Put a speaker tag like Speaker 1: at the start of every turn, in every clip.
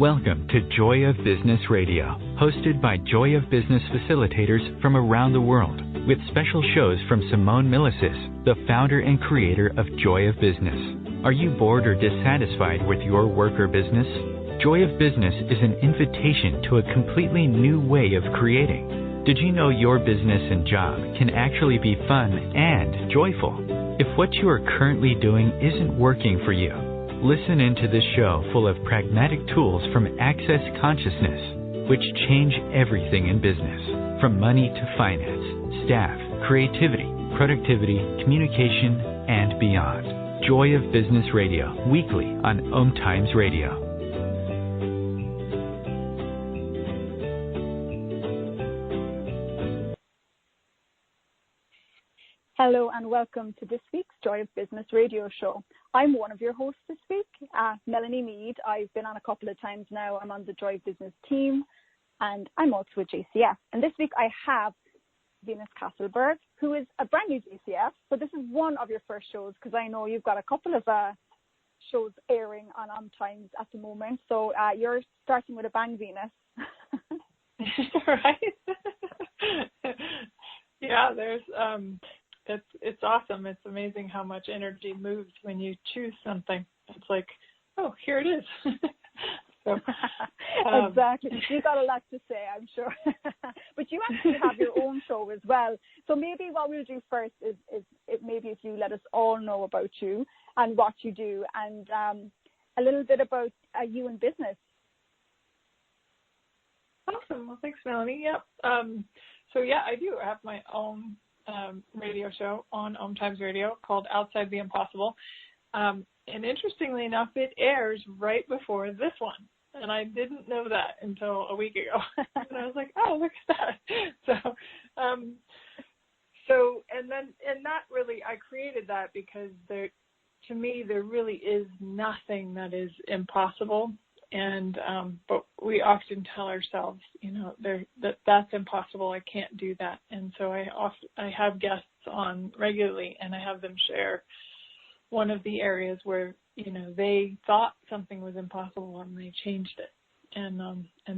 Speaker 1: Welcome to Joy of Business Radio, hosted by Joy of Business facilitators from around the world, with special shows from Simone Milicis, the founder and creator of Joy of Business. Are you bored or dissatisfied with your work or business? Joy of Business is an invitation to a completely new way of creating. Did you know your business and job can actually be fun and joyful? If what you are currently doing isn't working for you, listen into this show full of pragmatic tools from Access Consciousness, which change everything in business, from money to finance, staff, creativity, productivity, communication, and beyond. Joy of Business Radio, weekly on OMTimes Radio.
Speaker 2: Hello and welcome to this week's Joy of Business Radio show. I'm one of your hosts this week, Melanie Meade. I've been on a couple of times now. I'm on the Joy of Business team and I'm also with JCF. And this week I have Venus Castleberg, who is a brand new JCF, but this is one of your first shows because I know you've got a couple of shows airing on OMTimes at the moment. So you're starting with a bang, Venus.
Speaker 3: Right? Yeah, there's it's awesome. It's amazing how much energy moves when you choose something. It's like, oh, here it is. So,
Speaker 2: exactly. You've got a lot to say, I'm sure. But you actually have your own show as well. So maybe what we'll do first is maybe if you let us all know about you and what you do and a little bit about you in business.
Speaker 3: Awesome. Well, thanks, Melanie. Yep. So, yeah, I do have my own radio show on OMTimes Radio called Outside the Impossible. And interestingly enough, it airs right before this one. And I didn't know that until a week ago. And I was like, oh, look at that. And that really, I created that because to me, there really is nothing that is impossible. And, but we often tell ourselves, that's impossible. I can't do that. And so I have guests on regularly and I have them share one of the areas where, they thought something was impossible and they changed it and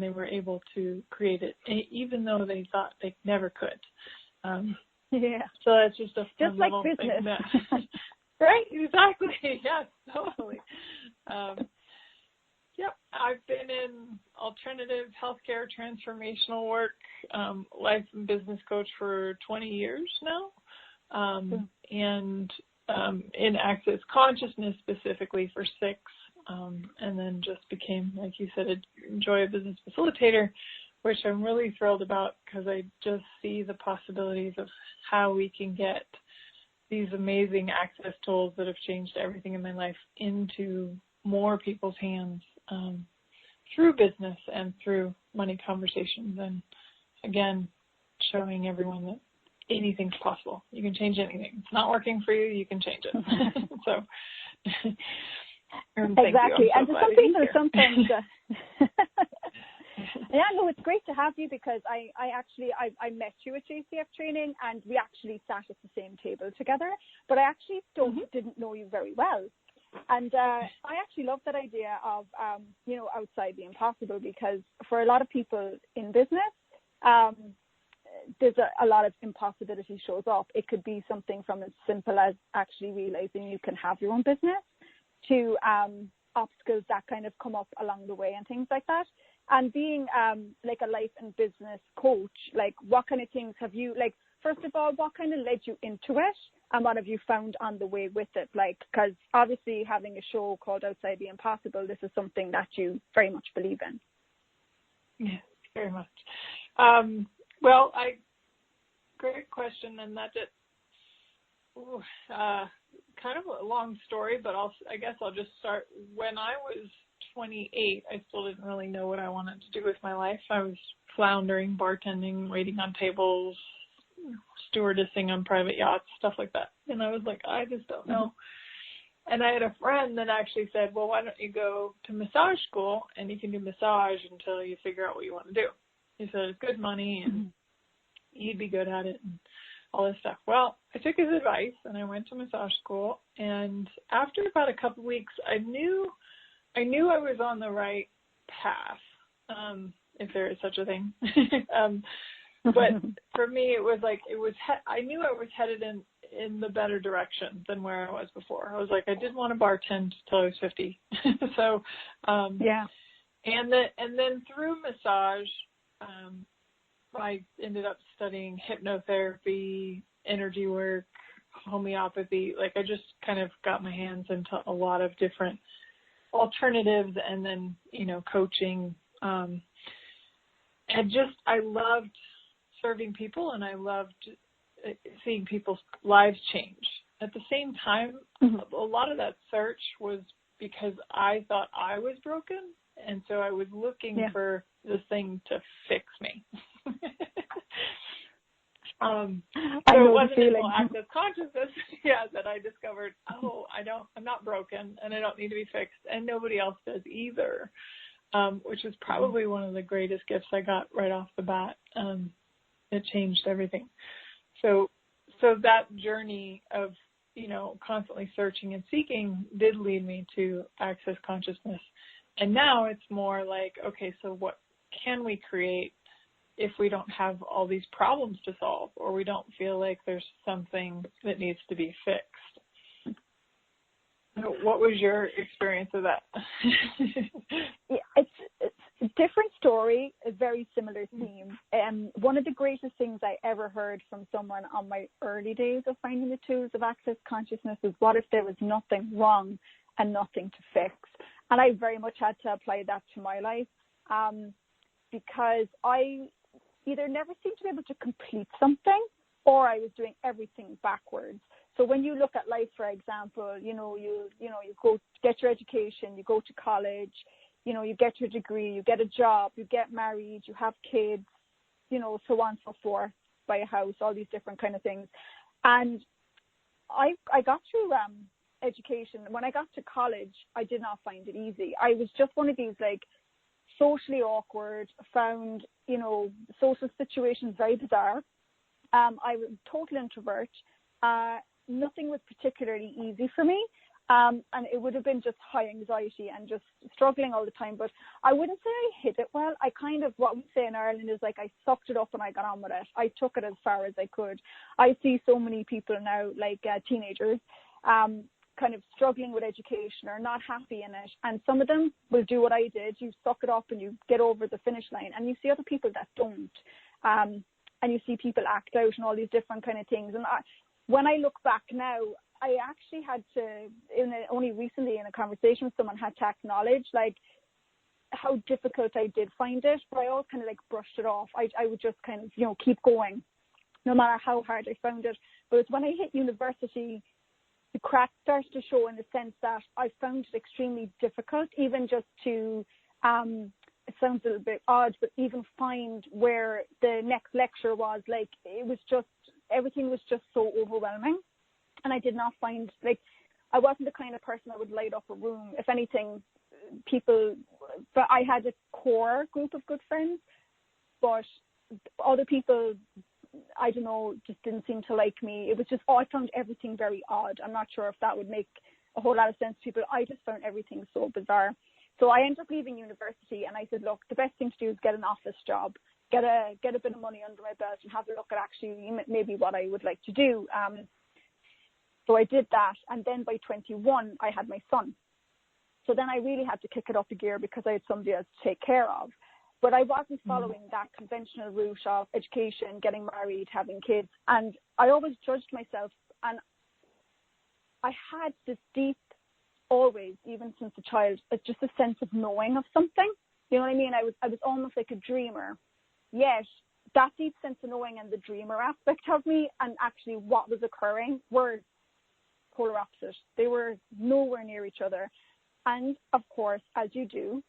Speaker 3: they were able to create it, even though they thought they never could.
Speaker 2: Yeah.
Speaker 3: So that's just a fun
Speaker 2: like
Speaker 3: little
Speaker 2: business.
Speaker 3: thing. Right, exactly. Yes, totally. Yep, I've been in alternative healthcare transformational work, life and business coach for 20 years now, and in Access Consciousness specifically for 6, and then just became, like you said, a Joy of Business facilitator, which I'm really thrilled about because I just see the possibilities of how we can get these amazing access tools that have changed everything in my life into more people's hands through business and through money conversations. And again, showing everyone that anything's possible. You can change anything. It's not working for you, you can change it. So
Speaker 2: exactly. And to some people sometimes yeah, no, it's great to have you because I met you at JCF training and we actually sat at the same table together, but I actually didn't know you very well. And I actually love that idea of, outside the impossible, because for a lot of people in business, there's a lot of impossibility shows up. It could be something from as simple as actually realizing you can have your own business to obstacles that kind of come up along the way and things like that. And being like a life and business coach, like what kind of things have you, like, first of all, what kind of led you into it and what have you found on the way with it? Like, because obviously having a show called Outside the Impossible, this is something that you very much believe in.
Speaker 3: Yes, very much. Great question, and that's it. Kind of a long story, but I guess I'll just start. When I was 28, I still didn't really know what I wanted to do with my life. I was floundering, bartending, waiting on tables, stewardessing on private yachts, stuff like that. And I was like, I just don't know. And I had a friend that actually said, well, why don't you go to massage school and you can do massage until you figure out what you want to do. He said, it's good money and you'd be good at it and all this stuff. Well, I took his advice and I went to massage school. And after about a couple of weeks, I knew I was on the right path, if there is such a thing. But for me, it was like, I knew I was headed in the better direction than where I was before. I was like, I did want to bartend till I was 50. So,
Speaker 2: yeah.
Speaker 3: And then through massage, I ended up studying hypnotherapy, energy work, homeopathy. Like, I just kind of got my hands into a lot of different alternatives, and then, coaching. I loved serving people, and I loved seeing people's lives change. At the same time, a lot of that search was because I thought I was broken, and so I was looking for this thing to fix me. So it wasn't until access consciousness, that I discovered, I'm not broken, and I don't need to be fixed, and nobody else does either, which is probably one of the greatest gifts I got right off the bat. It changed everything. So that journey of, constantly searching and seeking did lead me to access consciousness. And now it's more like, okay, so what can we create if we don't have all these problems to solve, or we don't feel like there's something that needs to be fixed? What was your experience of that?
Speaker 2: It's a different story, a very similar theme. One of the greatest things I ever heard from someone on my early days of finding the tools of access consciousness was, what if there was nothing wrong and nothing to fix? And I very much had to apply that to my life, because I either never seemed to be able to complete something, or I was doing everything backwards. So when you look at life, for example, you go get your education, you go to college, you get your degree, you get a job, you get married, you have kids, so on and so forth, buy a house, all these different kind of things. And I got through education. When I got to college, I did not find it easy. I was just one of these, like, socially awkward, found, social situations very bizarre. I was a total introvert. Nothing was particularly easy for me. And it would have been just high anxiety and just struggling all the time. But I wouldn't say I hid it well. I kind of, what we say in Ireland is, like, I sucked it up and I got on with it. I took it as far as I could. I see so many people now, like teenagers, kind of struggling with education or not happy in it. And some of them will do what I did. You suck it up and you get over the finish line. And you see other people that don't. And you see people act out and all these different kind of things. And when I look back now, I actually had to, only recently in a conversation with someone, had to acknowledge, like, how difficult I did find it. But I always kind of, like, brushed it off. I would just kind of, keep going, no matter how hard I found it. But it's when I hit university, the cracks started to show, in the sense that I found it extremely difficult, even just to, it sounds a little bit odd, but even find where the next lecture was. Like, it was just, everything was just so overwhelming. And I did not find, like, I wasn't the kind of person that would light up a room. If anything, but I had a core group of good friends, but other people, I don't know, just didn't seem to like me. It was just, I found everything very odd. I'm not sure if that would make a whole lot of sense to people. I just found everything so bizarre. So I ended up leaving university, and I said, look, the best thing to do is get an office job, get a bit of money under my belt, and have a look at actually maybe what I would like to do. So I did that, and then by 21, I had my son. So then I really had to kick it up a gear, because I had somebody else to take care of. But I wasn't following that conventional route of education, getting married, having kids. And I always judged myself. And I had this deep, always, even since a child, just a sense of knowing of something. You know what I mean? I was almost like a dreamer. Yet that deep sense of knowing and the dreamer aspect of me, and actually what was occurring, were polar opposite. They were nowhere near each other. And of course, as you do,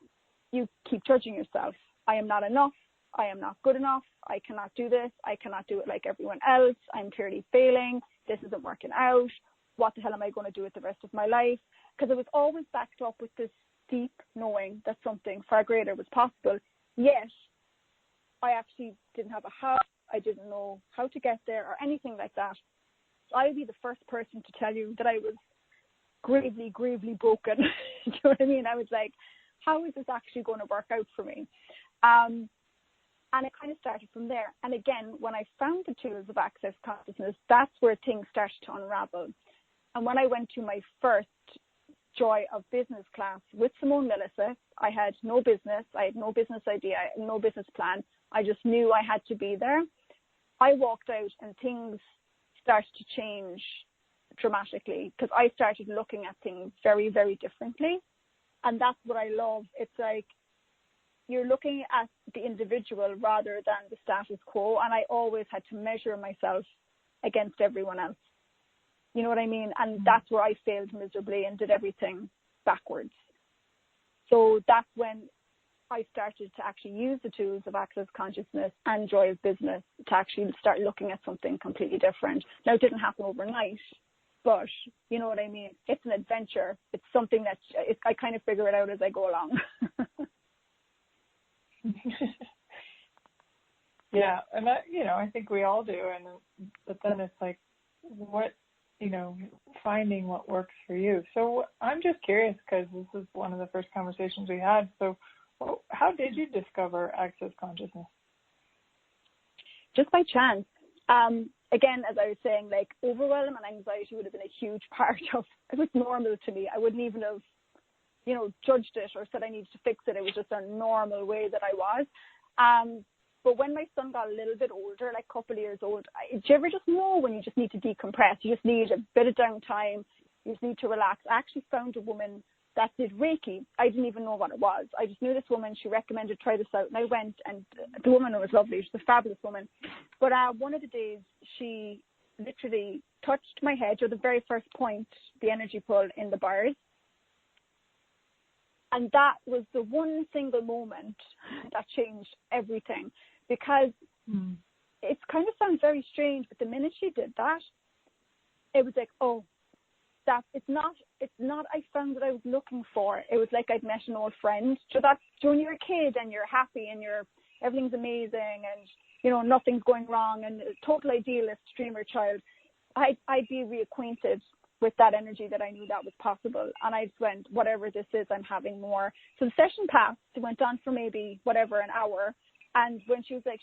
Speaker 2: you keep judging yourself. I am not enough. I am not good enough. I cannot do this. I cannot do it like everyone else. I'm clearly failing. This isn't working out. What the hell am I going to do with the rest of my life? Because it was always backed up with this deep knowing that something far greater was possible. Yet, I actually didn't have a how. I didn't know how to get there or anything like that. So I would be the first person to tell you that I was gravely, gravely broken. Do you know what I mean? I was like, how is this actually going to work out for me? And it kind of started from there. And again, when I found the tools of access consciousness, that's where things started to unravel. And when I went to my first Joy of Business class with Simone Millicis, I had no business. I had no business idea. I had no business plan. I just knew I had to be there. I walked out and things started to change dramatically because I started looking at things very, very differently. And that's what I love. It's like you're looking at the individual rather than the status quo. And I always had to measure myself against everyone else. You know what I mean? And that's where I failed miserably and did everything backwards. So that's when I started to actually use the tools of access consciousness and Joy of Business to actually start looking at something completely different. Now, it didn't happen overnight, but you know what I mean? It's an adventure. It's something that I kind of figure it out as I go along.
Speaker 3: Yeah, and that, I think we all do. But then it's like, what, finding what works for you. So I'm just curious because this is one of the first conversations we had. So how did you discover access consciousness?
Speaker 2: Just by chance. Again, as I was saying, like overwhelm and anxiety would have been a huge part of it. Was normal to me. I wouldn't even have, judged it or said I needed to fix it. It was just a normal way that I was. But when my son got a little bit older, like a couple of years old, do you ever just know when you just need to decompress? You just need a bit of downtime. You just need to relax. I actually found a woman that did Reiki. I didn't even know what it was. I just knew this woman. She recommended try this out. And I went, and the woman was lovely. She was a fabulous woman. But one of the days, she literally touched my head, or the very first point, the energy pull in the bars. And that was the one single moment that changed everything. Because it kind of sounds very strange, but the minute she did that, it was like, oh, it's not I found what I was looking for. It was like I'd met an old friend. So that's when you're a kid and you're happy and everything's amazing and nothing's going wrong and a total idealist dreamer child. I'd be reacquainted with that energy that I knew that was possible. And I just went, whatever this is, I'm having more. So the session passed. It went on for maybe an hour. And when she was like,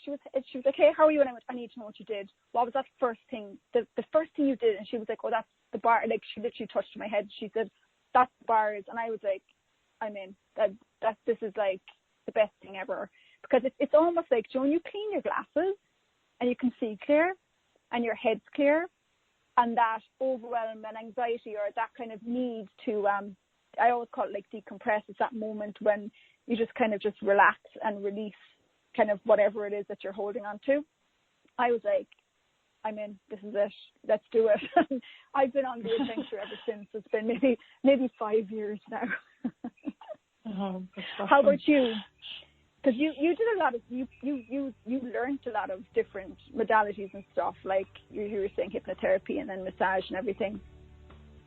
Speaker 2: hey, how are you? And I went, I need to know what you did. What was that first thing? The first thing you did? And she was like, oh, that's the bar. Like she literally touched my head. She said, that's the bars. And I was like, I'm in. This is like the best thing ever. Because it's almost like, when you clean your glasses and you can see clear and your head's clear, and that overwhelm and anxiety or that kind of need to, I always call it like decompress. It's that moment when you just kind of just relax and release kind of whatever it is that you're holding on to. I was like, I'm in. This is it. Let's do it. I've been on the adventure ever since. It's been maybe 5 years now.
Speaker 3: Awesome.
Speaker 2: How about you? Because you did a lot of you learned a lot of different modalities and stuff, like you were saying hypnotherapy and then massage and everything.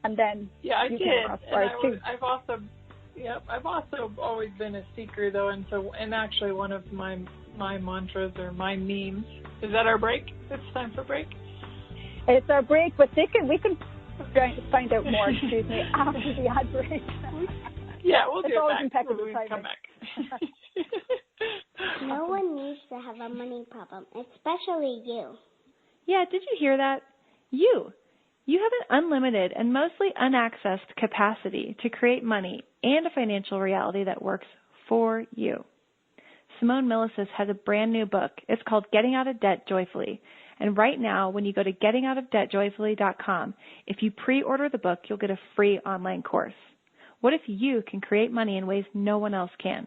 Speaker 2: And then
Speaker 3: I
Speaker 2: did.
Speaker 3: And I've also always been a seeker though, and actually one of my mantras or my memes. Is that our break? It's time for break.
Speaker 2: It's our break, but we can find out more. Excuse me, after the ad break.
Speaker 3: Yeah, we'll do it
Speaker 2: always
Speaker 3: back.
Speaker 2: impeccable
Speaker 3: We'll come back.
Speaker 4: No one needs to have a money problem, especially you.
Speaker 5: Yeah, did you hear that? You have an unlimited and mostly unaccessed capacity to create money and a financial reality that works for you. Simone Millicis has a brand new book. It's called Getting Out of Debt Joyfully. And right now, when you go to gettingoutofdebtjoyfully.com, if you pre-order the book, you'll get a free online course. What if you can create money in ways no one else can?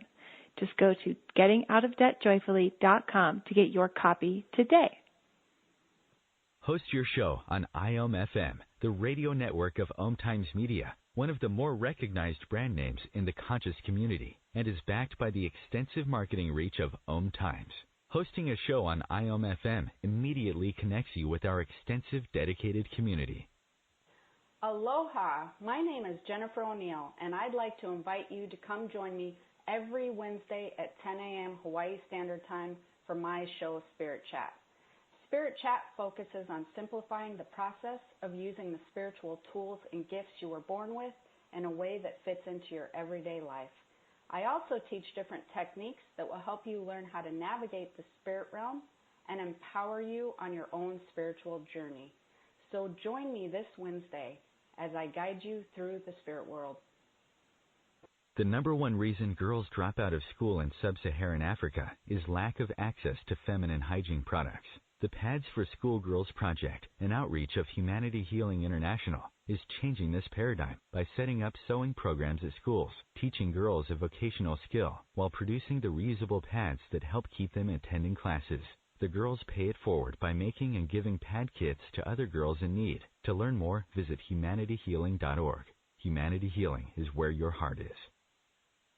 Speaker 5: Just go to gettingoutofdebtjoyfully.com to get your copy today.
Speaker 1: Host your show on IOM-FM, the radio network of OMTimes Media, one of the more recognized brand names in the conscious community, and is backed by the extensive marketing reach of OMTimes. Hosting a show on IOM-FM immediately connects you with our extensive dedicated community.
Speaker 6: Aloha, my name is Jennifer O'Neill, and I'd like to invite you to come join me every Wednesday at 10 a.m. Hawaii Standard Time for my show, Spirit Chat. Spirit Chat focuses on simplifying the process of using the spiritual tools and gifts you were born with in a way that fits into your everyday life. I also teach different techniques that will help you learn how to navigate the spirit realm and empower you on your own spiritual journey. So join me this Wednesday as I guide you through the spirit world.
Speaker 1: The number one reason girls drop out of school in sub-Saharan Africa is lack of access to feminine hygiene products. The Pads for Schoolgirls Project, an outreach of Humanity Healing International, is changing this paradigm by setting up sewing programs at schools, teaching girls a vocational skill while producing the reusable pads that help keep them attending classes. The girls pay it forward by making and giving pad kits to other girls in need. To learn more, visit humanityhealing.org. Humanity Healing is where your heart is.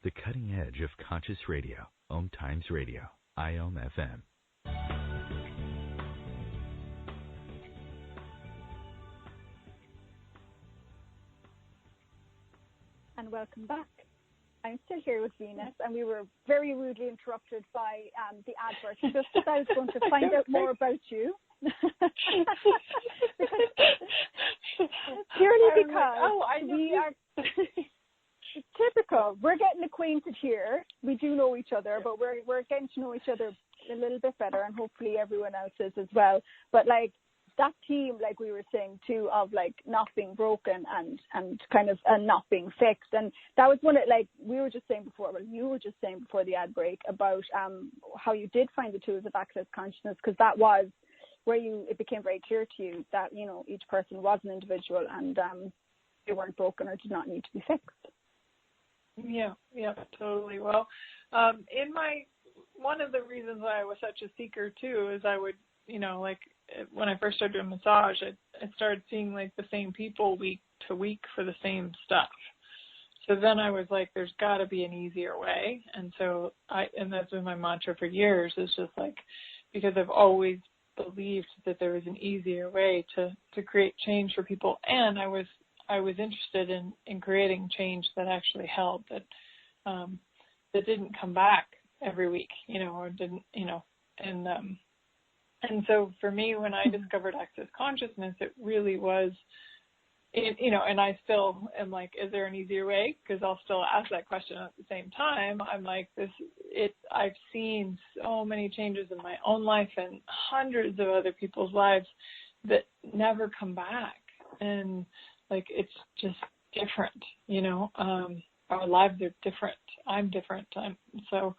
Speaker 1: The cutting edge of conscious radio, OMTimes Radio, IOM FM.
Speaker 2: And welcome back. I'm still here with Venus, and we were very rudely interrupted by the advert, just as I was going to find out more about you. Purely because we are typical. We're getting acquainted here. We do know each other, but we're getting to know each other a little bit better, and hopefully everyone else is as well. But like that team, like we were saying too, of like not being broken and kind of not being fixed, and that was one of, like we were just saying before. Well, you were just saying before the ad break about how you did find the tools of access consciousness, because that was where it became very clear to you that, you know, each person was an individual and they weren't broken or did not need to be fixed.
Speaker 3: Yeah, totally. Well, one of the reasons why I was such a seeker too is I would, you know, like when I first started doing massage, I started seeing like the same people week to week for the same stuff. So then I was like, there's got to be an easier way. And so and that's been my mantra for years, is just like, because I've always believed that there was an easier way to create change for people. And I was interested in creating change that actually held, that didn't come back every week, you know, or didn't, you know, and so for me, when I discovered access consciousness, it really was, you know, and I still am like, is there an easier way? Because I'll still ask that question at the same time. I'm like, I've seen so many changes in my own life and hundreds of other people's lives that never come back. And like, it's just different, you know, our lives are different. I'm different. So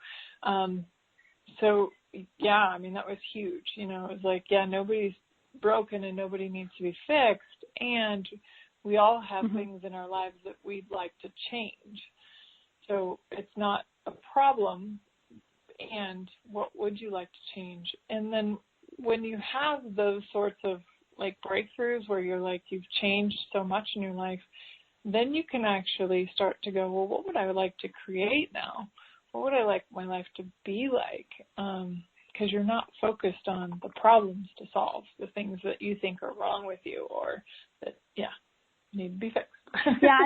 Speaker 3: yeah, I mean, that was huge. You know, it was like, yeah, nobody's broken and nobody needs to be fixed. And we all have things in our lives that we'd like to change. So it's not a problem. And what would you like to change? And then when you have those sorts of like breakthroughs where you're like, you've changed so much in your life, then you can actually start to go, well, what would I like to create now? What would I like my life to be like? Because you're not focused on the problems to solve, the things that you think are wrong with you or that, need to be fixed.
Speaker 2: Yeah,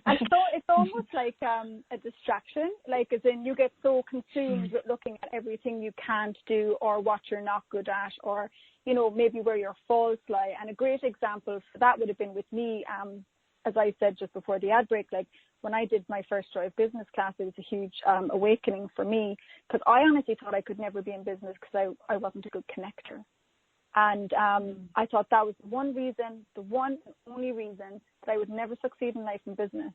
Speaker 2: and so it's almost like a distraction, like as in you get so consumed with looking at everything you can't do or what you're not good at, or, you know, maybe where your faults lie. And a great example for that would have been with me, as I said just before the ad break, like when I did my first Joy of Business class, it was a huge awakening for me, because I honestly thought I could never be in business because I wasn't a good connector. And I thought that was the one and only reason that I would never succeed in life and business.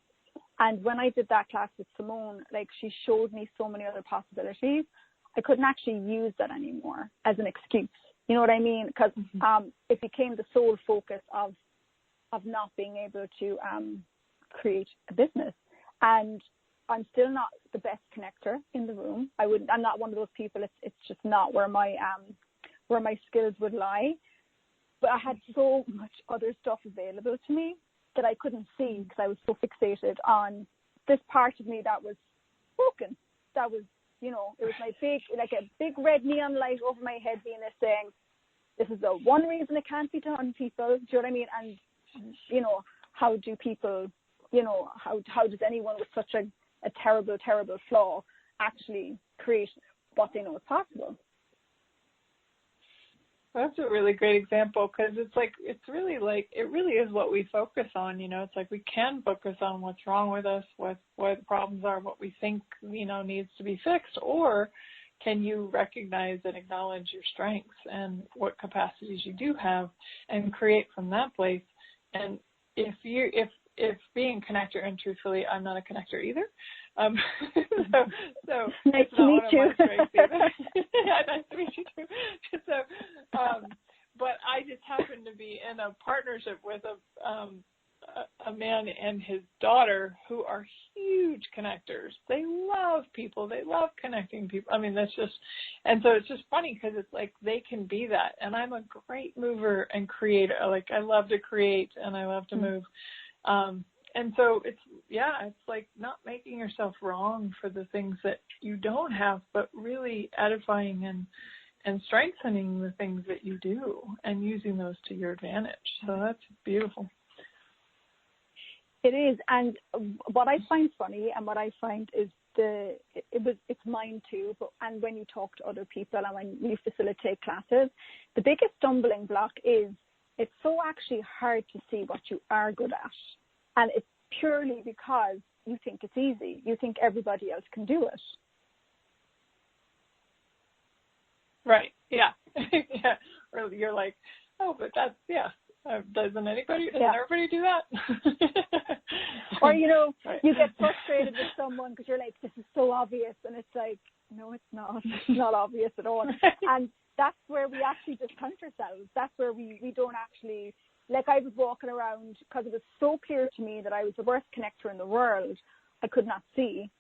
Speaker 2: And when I did that class with Simone, like she showed me so many other possibilities. I couldn't actually use that anymore as an excuse. You know what I mean? Because it became the sole focus of not being able to create a business. And I'm still not the best connector in the room. I'm not one of those people. It's just not where my skills would lie. But I had so much other stuff available to me that I couldn't see because I was so fixated on this part of me that was broken. That was, you know, it was my a big red neon light over my head, Venus, saying, this is the one reason it can't be done, people. Do you know what I mean? And, you know, how do people, you know, how does anyone with such a terrible, terrible flaw actually create what they know is possible?
Speaker 3: That's a really great example, because it really is what we focus on. It's like we can focus on what's wrong with us, what the problems are, what we think, needs to be fixed, or can you recognize and acknowledge your strengths and what capacities you do have and create from that place. And if being a connector, and truthfully, I'm not a connector either. So
Speaker 2: nice
Speaker 3: it's
Speaker 2: to
Speaker 3: not
Speaker 2: meet
Speaker 3: one of
Speaker 2: you.
Speaker 3: my strengths either. Yeah, nice to meet you too. So, but I just happen to be in a partnership with a man and his daughter who are huge connectors. They love people. They love connecting people. I mean, that's just, and so it's just funny because it's like they can be that. And I'm a great mover and creator. Like, I love to create and I love to move. And so it's like not making yourself wrong for the things that you don't have, but really edifying and strengthening the things that you do and using those to your advantage. So that's beautiful.
Speaker 2: It is. And what I find funny and what I find is it's mine too. And when you talk to other people and when you facilitate classes, the biggest stumbling block is it's so actually hard to see what you are good at. And it's purely because you think it's easy. You think everybody else can do it.
Speaker 3: Right. Yeah. Yeah. Or you're like, oh, but that's, doesn't everybody do that?
Speaker 2: Or,
Speaker 3: right.
Speaker 2: You get frustrated with someone because you're like, this is so obvious. And it's like, no, it's not. It's not obvious at all. And that's where we actually discount ourselves. That's where we don't actually, like I was walking around because it was so clear to me that I was the worst connector in the world. I could not see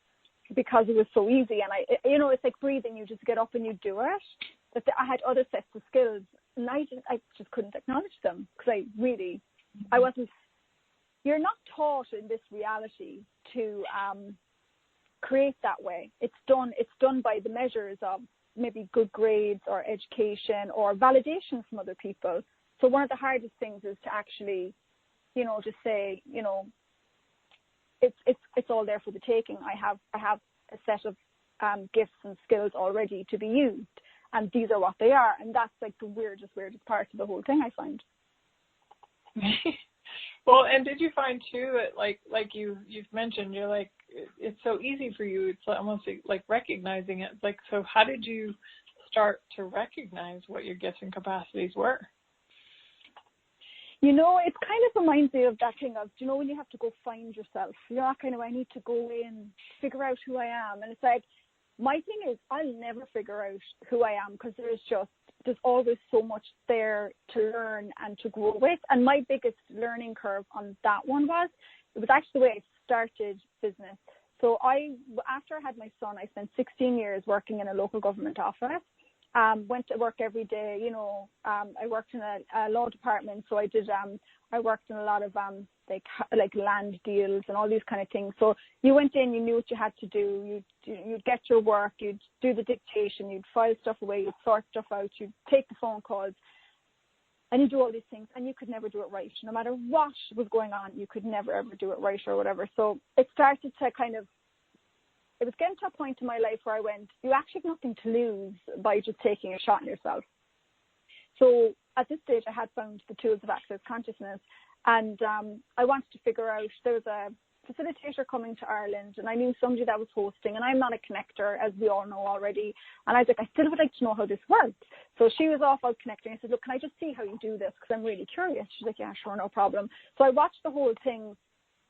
Speaker 2: because it was so easy. And it's like breathing. You just get up and you do it. But I had other sets of skills and I just couldn't acknowledge them because I wasn't, you're not taught in this reality to create that way. It's done by the measures of maybe good grades or education or validation from other people. So one of the hardest things is to actually, just say, it's all there for the taking. I have a set of gifts and skills already to be used, and these are what they are. And that's like the weirdest part of the whole thing, I find.
Speaker 3: Well, and did you find too that like you've mentioned, you're like, it's so easy for you. It's almost like recognizing it. Like, so how did you start to recognize what your gifts and capacities were?
Speaker 2: It kind of reminds me of that thing of, when you have to go find yourself, I need to go in, figure out who I am. And it's like, my thing is, I'll never figure out who I am because there's always so much there to learn and to grow with. And my biggest learning curve on that one was actually the way I started business. So after I had my son, I spent 16 years working in a local government office. Went to work every day, I worked in a law department, so I worked in a lot of like land deals and all these kind of things. So you went in, you knew what you had to do, you'd get your work, you'd do the dictation, you'd file stuff away, you'd sort stuff out, you'd take the phone calls, and you do all these things, and you could never do it right. No matter what was going on, you could never ever do it right or whatever. So it started to it was getting to a point in my life where I went, you actually have nothing to lose by just taking a shot on yourself. So at this stage, I had found the tools of access consciousness, and I wanted to figure out, there was a facilitator coming to Ireland, and I knew somebody that was hosting, and I'm not a connector, as we all know already. And I was like, I still would like to know how this works. So she was off out connecting. I said, look, can I just see how you do this? Because I'm really curious. She's like, yeah, sure, no problem. So I watched the whole thing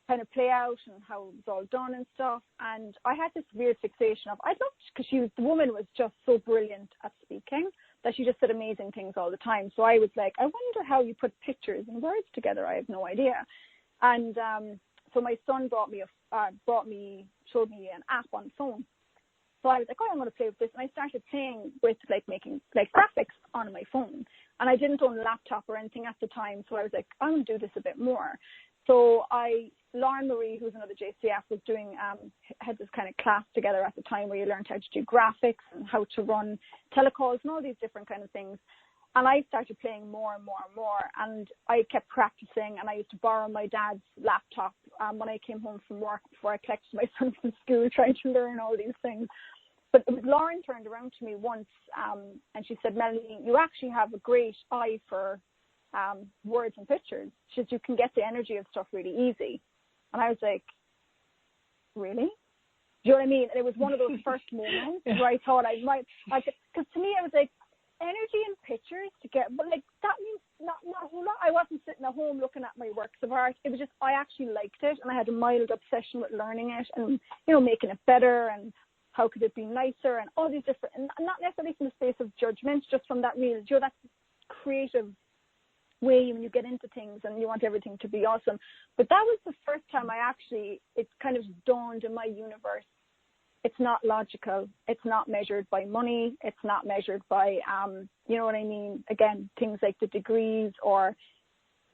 Speaker 2: kind of play out and how it was all done and stuff. And I had this weird fixation of, I loved, because the woman was just so brilliant at speaking that she just said amazing things all the time. So I was like, I wonder how you put pictures and words together. I have no idea. And so my son showed me an app on the phone. So I was like, I'm going to play with this. And I started playing with making graphics on my phone. And I didn't own a laptop or anything at the time. So I was like, I'm going to do this a bit more. So Lauren Marie, who's another JCF, was had this kind of class together at the time where you learned how to do graphics and how to run telecalls and all these different kind of things. And I started playing more and more and more. And I kept practicing, and I used to borrow my dad's laptop when I came home from work before I collected my son from school, trying to learn all these things. But Lauren turned around to me once and she said, Melanie, you actually have a great eye for words and pictures. She said, you can get the energy of stuff really easy. And I was like, really? Do you know what I mean? And it was one of those first moments where I thought I might, because to me, I was like, energy and pictures to get, but like that means not a whole lot. I wasn't sitting at home looking at my works of art. It was just, I actually liked it, and I had a mild obsession with learning it and, you know, making it better and how could it be nicer and all these different, and not necessarily from the space of judgment, just from that real, you know, that creative way when you get into things and you want everything to be awesome. But that was the first time it kind of dawned in my universe. It's not logical. It's not measured by money. It's not measured by, you know what I mean? Again, things like the degrees or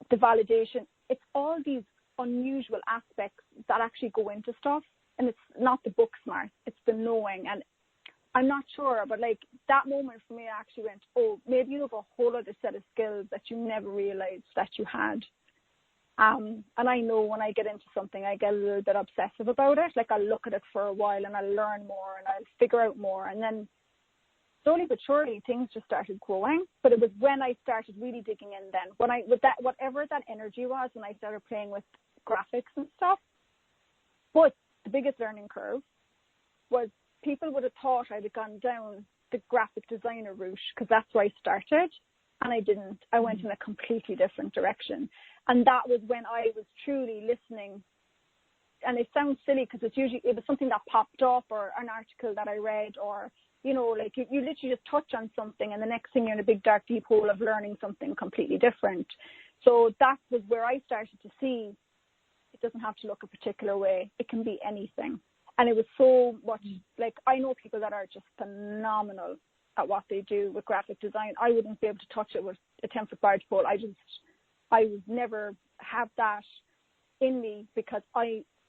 Speaker 2: the validation. It's all these unusual aspects that actually go into stuff. And it's not the book smart. It's the knowing. And I'm not sure, but like that moment for me, I actually went, oh, maybe you have a whole other set of skills that you never realized that you had. And I know when I get into something, I get a little bit obsessive about it. Like I'll look at it for a while and I'll learn more and I'll figure out more. And then slowly but surely things just started growing. But it was when I started really digging in then, whatever that energy was, when I started playing with graphics and stuff. But the biggest learning curve was people would have thought I'd have gone down the graphic designer route because that's where I started. And I didn't. I went in a completely different direction. And that was when I was truly listening. And it sounds silly because it was something that popped up or an article that I read or, you know, like you literally just touch on something and the next thing you're in a big dark deep hole of learning something completely different. So that was where I started to see it doesn't have to look a particular way. It can be anything. And it was so much like I know people that are just phenomenal at what they do with graphic design. I wouldn't be able to touch it with a 10-foot barge pole. I would never have that in me because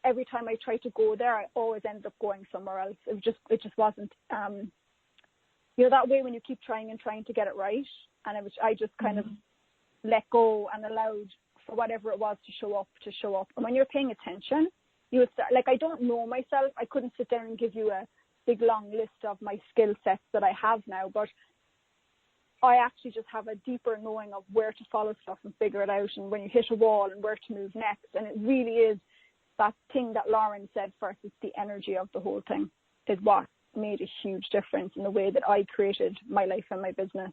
Speaker 2: every time I tried to go there, I always ended up going somewhere else. It just wasn't, you know, that way when you keep trying and trying to get it right. And I just kind of let go and allowed for whatever it was to show up. And when you're paying attention, you would start, like I don't know myself. I couldn't sit down and give you a big long list of my skill sets that I have now, but I actually just have a deeper knowing of where to follow stuff and figure it out and when you hit a wall and where to move next. And it really is that thing that Lauren said first, it's the energy of the whole thing is what made a huge difference in the way that I created my life and my business.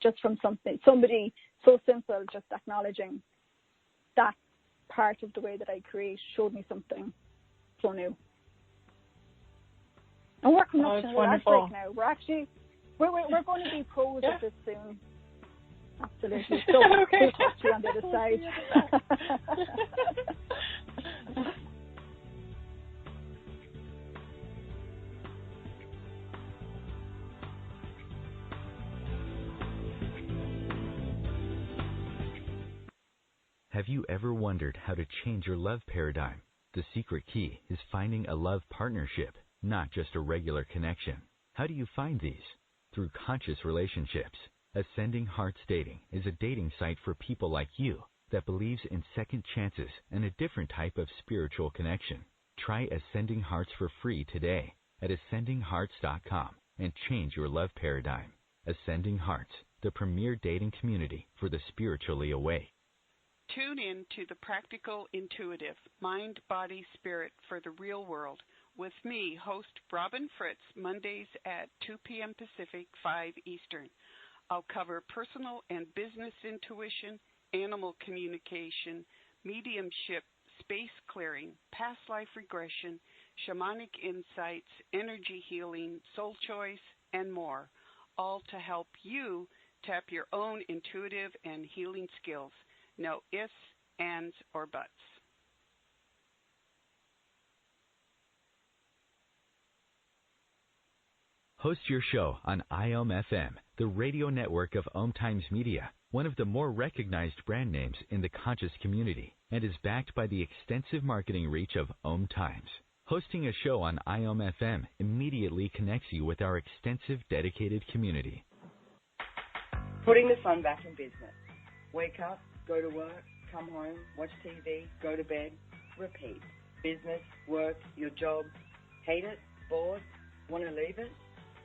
Speaker 2: Just from somebody so simple, just acknowledging that part of the way that I create showed me something so new. And we're coming up to the last break now. We're going to be pros at this soon. Absolutely. So okay. We'll talk to you on the other side.
Speaker 1: Have you ever wondered how to change your love paradigm? The secret key is finding a love partnership, not just a regular connection. How do you find these? Through conscious relationships. Ascending Hearts Dating is a dating site for people like you that believes in second chances and a different type of spiritual connection. Try Ascending Hearts for free today at ascendinghearts.com and change your love paradigm. Ascending Hearts, the premier dating community for the spiritually awake.
Speaker 7: Tune in to the Practical Intuitive, Mind, Body, Spirit for the Real World with me, host Robin Fritz, Mondays at 2 p.m. Pacific, 5 Eastern. I'll cover personal and business intuition, animal communication, mediumship, space clearing, past life regression, shamanic insights, energy healing, soul choice, and more, all to help you tap your own intuitive and healing skills. No ifs, ands, or buts.
Speaker 1: Host your show on IOM-FM, the radio network of OMTimes Media, one of the more recognized brand names in the conscious community, and is backed by the extensive marketing reach of OMTimes. Hosting a show on IOM-FM immediately connects you with our extensive dedicated community.
Speaker 8: Putting the fun back in business. Wake up, go to work, come home, watch TV, go to bed, repeat. Business, work, your job. Hate it, bored, Want to leave it?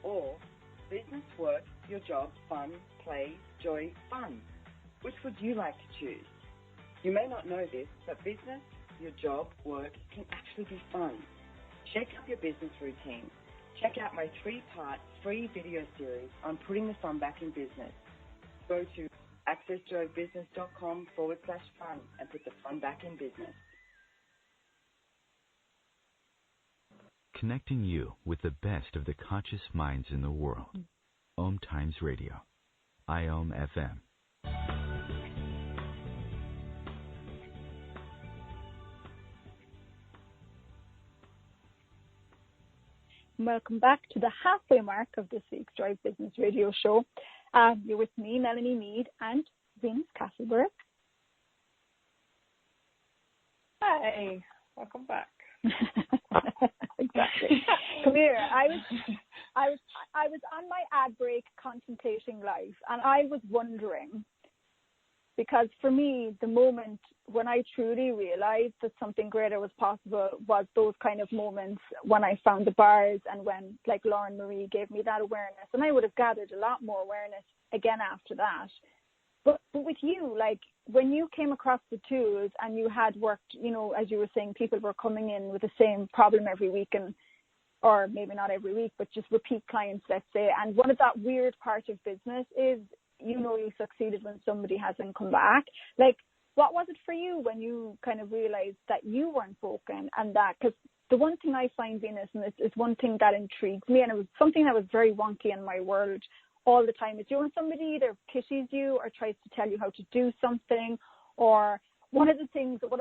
Speaker 8: Or business, work, your job, fun, play, joy, fun? Which would you like to choose? You may not know this, but business, your job, work can actually be fun. Shake up your business routine. Check out my 3-part free video series on putting the fun back in business. Go to accessjoybusiness.com/fun and put the fun back in business.
Speaker 1: Connecting you with the best of the conscious minds in the world. OMTimes Radio. IOM FM.
Speaker 2: Welcome back to the halfway mark of this week's Joy of Business Radio show. You're with me, Melanie Meade, and Vince Castleberg.
Speaker 3: Hi, welcome back.
Speaker 2: Exactly. Come here. I was on my ad break contemplating life, and I was wondering, because for me, the moment when I truly realized that something greater was possible was those kind of moments when I found the bars and when, like, Lauren Marie gave me that awareness. And I would have gathered a lot more awareness again after that. But with you, like, when you came across the tools and you had worked, you know, as you were saying, people were coming in with the same problem every week, or maybe not every week, but just repeat clients, let's say. And one of that weird part of business is, you know, you succeeded when somebody hasn't come back. Like, what was it for you when you kind of realized that you weren't broken? And that, because the one thing I find, Venus, and it's one thing that intrigues me, and it was something that was very wonky in my world all the time, is, you know, when somebody either pities you or tries to tell you how to do something, or one of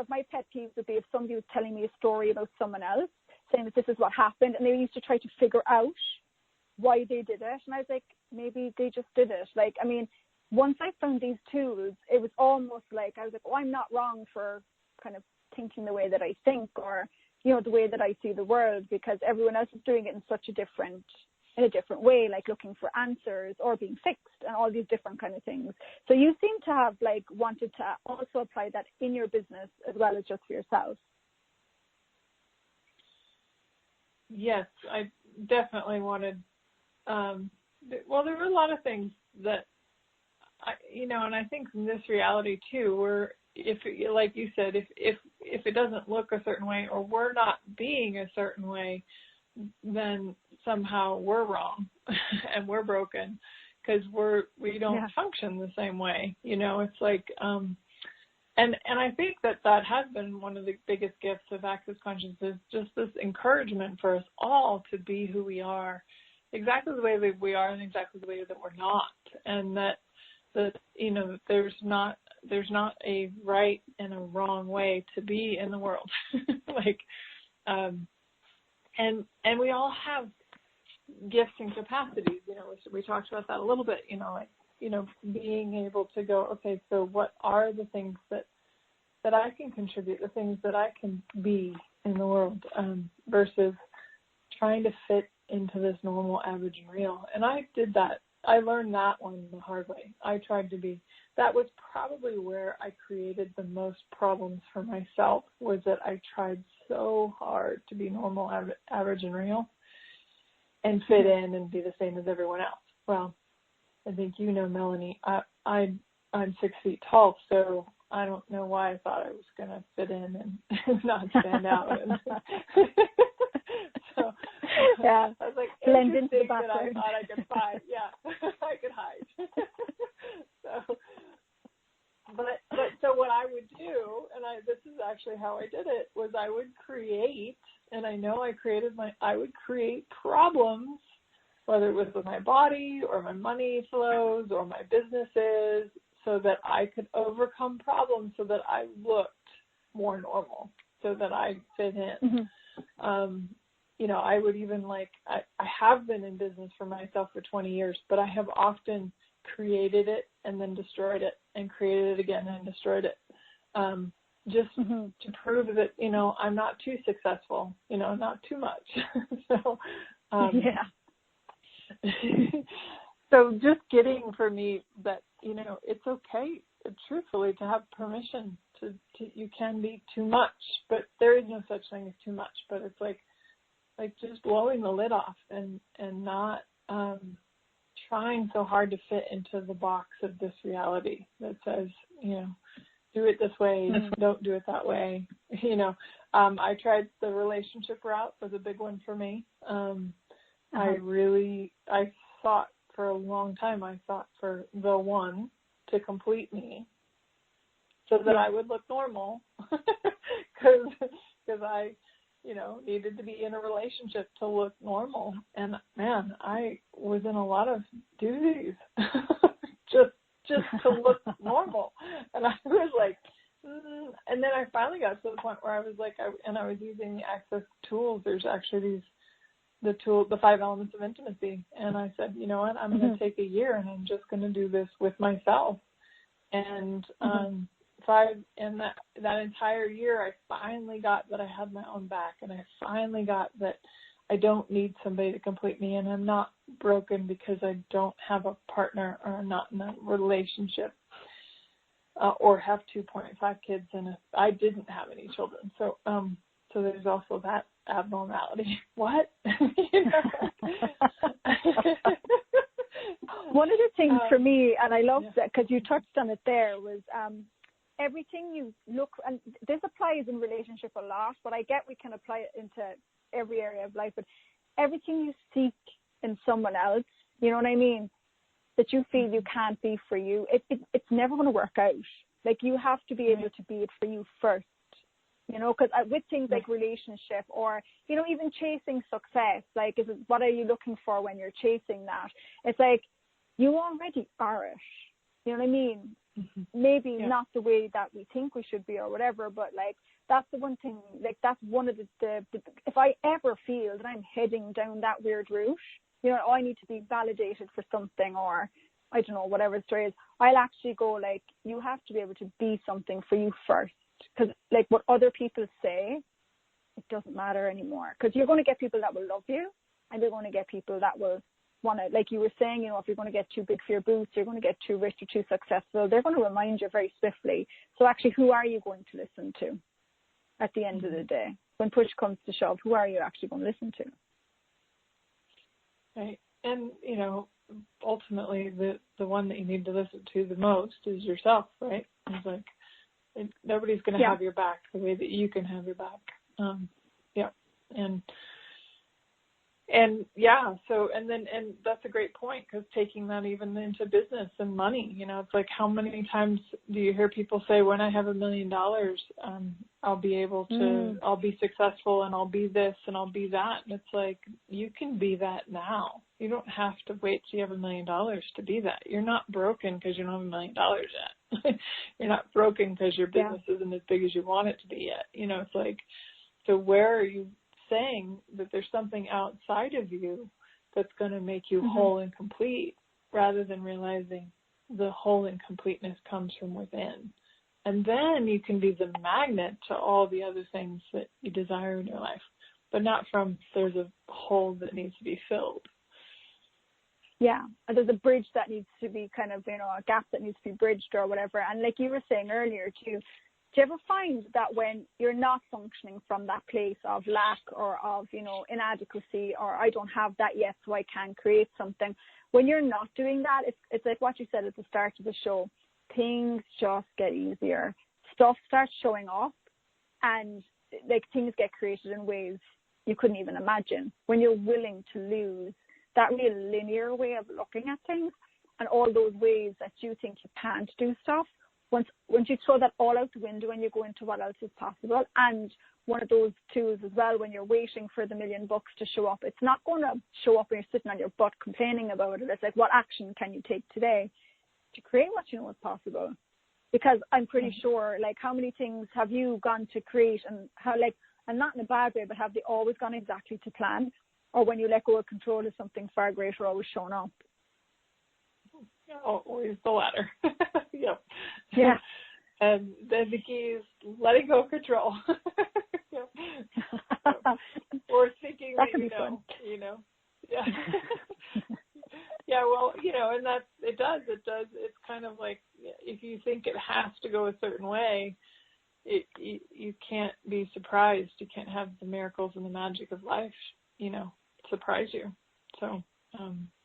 Speaker 2: my pet peeves would be if somebody was telling me a story about someone else, saying that this is what happened, and they used to try to figure out why they did it. And I was like, maybe they just did it. Like, I mean, once I found these tools, it was almost like I was like, oh, I'm not wrong for kind of thinking the way that I think, or, you know, the way that I see the world, because everyone else is doing it in a different way, like looking for answers or being fixed and all these different kind of things. So you seem to have, like, wanted to also apply that in your business as well as just for yourself.
Speaker 3: Yes, I definitely wanted, well, there were a lot of things that, and I think in this reality too, where if, like you said, if it doesn't look a certain way, or we're not being a certain way, then somehow we're wrong and we're broken, because we don't function the same way. You know, it's like, and I think that has been one of the biggest gifts of Access Consciousness, just this encouragement for us all to be who we are, exactly the way that we are and exactly the way that we're not, and that there's not a right and a wrong way to be in the world. Like, and we all have gifts and capacities. You know, we talked about that a little bit. You know, like, you know, being able to go, okay, so what are the things that I can contribute, the things that I can be in the world, versus trying to fit into this normal, average, and real. And I did that. I learned that one the hard way. I tried to be. That was probably where I created the most problems for myself, was that I tried so hard to be normal, average, and real, and fit in and be the same as everyone else. Well, I think you know, Melanie, I'm 6 feet tall, so I don't know why I thought I was going to fit in and not stand out. And so
Speaker 2: yeah,
Speaker 3: I was like,
Speaker 2: blend into the
Speaker 3: that
Speaker 2: background.
Speaker 3: I thought I could hide. Yeah, I could hide. So what I would do, and this is actually how I did it, was I would create, and I know I would create problems, whether it was with my body or my money flows or my businesses, so that I could overcome problems, so that I looked more normal, so that I fit in. Mm-hmm. I would even, like, I have been in business for myself for 20 years, but I have often created it and then destroyed it, and created it again and destroyed it, just to prove that, I'm not too successful, not too much. So, so just getting, for me, that, it's okay, truthfully, to have permission to you can be too much, but there is no such thing as too much. But it's like, like just blowing the lid off and not trying so hard to fit into the box of this reality that says, do it this way, don't do it that way. I tried the relationship route, was a big one for me. I thought for a long time, I thought for the one to complete me so that I would look normal because I, needed to be in a relationship to look normal. And man, I was in a lot of duties just to look normal. And I was like, and then I finally got to the point where I was like, I was using the Access tools. There's actually the 5 elements of intimacy. And I said, you know what, I'm going to take a year and I'm just going to do this with myself. And that entire year, I finally got that I had my own back, and I finally got that I don't need somebody to complete me, and I'm not broken because I don't have a partner or I'm not in a relationship or have 2.5 kids, and I didn't have any children. So there's also that abnormality. What?
Speaker 2: One of the things for me, and I love that because you touched on it there, was everything you look, and this applies in relationship a lot, but I get we can apply it into every area of life, but everything you seek in someone else, you know what I mean, that you feel you can't be for you, it's never going to work out. Like, you have to be able to be it for you first, because with things like relationship or, even chasing success, like, what are you looking for when you're chasing that? It's like, you already are it. You know what I mean? Maybe not the way that we think we should be or whatever, but like, that's the one thing, like, that's one of the if I ever feel that I'm heading down that weird route, I need to be validated for something, or I don't know, whatever the story is, I'll actually go like, you have to be able to be something for you first, because like what other people say, it doesn't matter anymore, because you're going to get people that will love you, and you're going to get people that will want to, like you were saying, if you're going to get too big for your boots, you're going to get too rich or too successful, they're going to remind you very swiftly. So actually, who are you going to listen to at the end of the day? When push comes to shove, who are you actually going to listen to?
Speaker 3: Right. And, ultimately the one that you need to listen to the most is yourself, right? It's like, nobody's going to have your back the way that you can have your back. And that's a great point, because taking that even into business and money, it's like, how many times do you hear people say, when I have $1 million, I'll be able to, I'll be successful and I'll be this and I'll be that. And it's like, you can be that now. You don't have to wait till you have $1 million to be that. You're not broken because you don't have $1 million yet. You're not broken because your business isn't as big as you want it to be yet. It's like, so where are you saying that there's something outside of you that's going to make you whole and complete, rather than realizing the whole and completeness comes from within. And then you can be the magnet to all the other things that you desire in your life, but not from, there's a hole that needs to be filled.
Speaker 2: Yeah, there's a bridge that needs to be kind of, a gap that needs to be bridged or whatever. And like you were saying earlier too, do you ever find that when you're not functioning from that place of lack or of, inadequacy, or I don't have that yet, so I can't create something, when you're not doing that, it's like what you said at the start of the show, things just get easier. Stuff starts showing up, and like, things get created in ways you couldn't even imagine when you're willing to lose that real linear way of looking at things, and all those ways that you think you can't do stuff. Once you throw that all out the window and you go into what else is possible, and one of those tools as well, when you're waiting for the $1 million to show up, it's not going to show up when you're sitting on your butt complaining about it. It's like, what action can you take today to create what you know is possible? Because I'm pretty sure, like, how many things have you gone to create, and how, like, and not in a bad way, but have they always gone exactly to plan? Or when you let go of control, is something far greater always shown up?
Speaker 3: Always the latter. Yep.
Speaker 2: Yeah.
Speaker 3: And then the key is letting go of control. Yep. Or thinking that you know. Yeah. Yeah, well, and it does. It's kind of like, if you think it has to go a certain way, you can't be surprised. You can't have the miracles and the magic of life surprise you. So,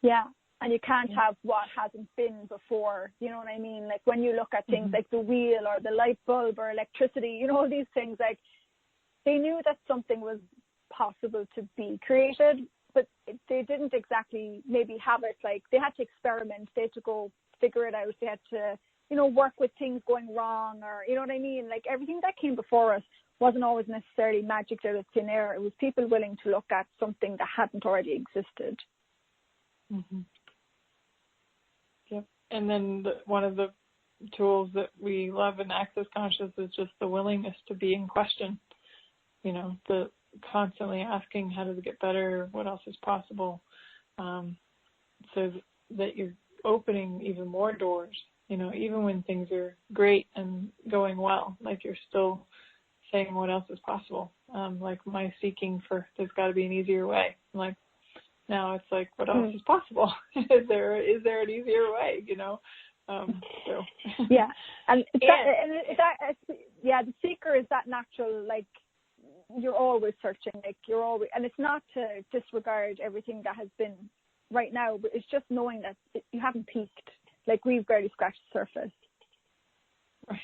Speaker 2: yeah. And you can't have what hasn't been before. You know what I mean? Like when you look at things like the wheel or the light bulb or electricity, all these things, like they knew that something was possible to be created, but they didn't exactly maybe have it. Like they had to experiment. They had to go figure it out. They had to, work with things going wrong, or, you know what I mean? Like everything that came before us wasn't always necessarily magic out of thin air. It was people willing to look at something that hadn't already existed.
Speaker 3: Mm-hmm. Yep. And then one of the tools that we love in Access Conscious is just the willingness to be in question. The constantly asking, how does it get better? What else is possible? So that you're opening even more doors, even when things are great and going well, like you're still saying what else is possible. Like my seeking for, there's got to be an easier way. Like now it's like, what else is possible? Is there an easier way, So.
Speaker 2: Yeah. And the seeker is that natural, like, you're always searching, like you're always, and it's not to disregard everything that has been right now, but it's just knowing that you haven't peaked. Like we've barely scratched the surface.
Speaker 3: Right.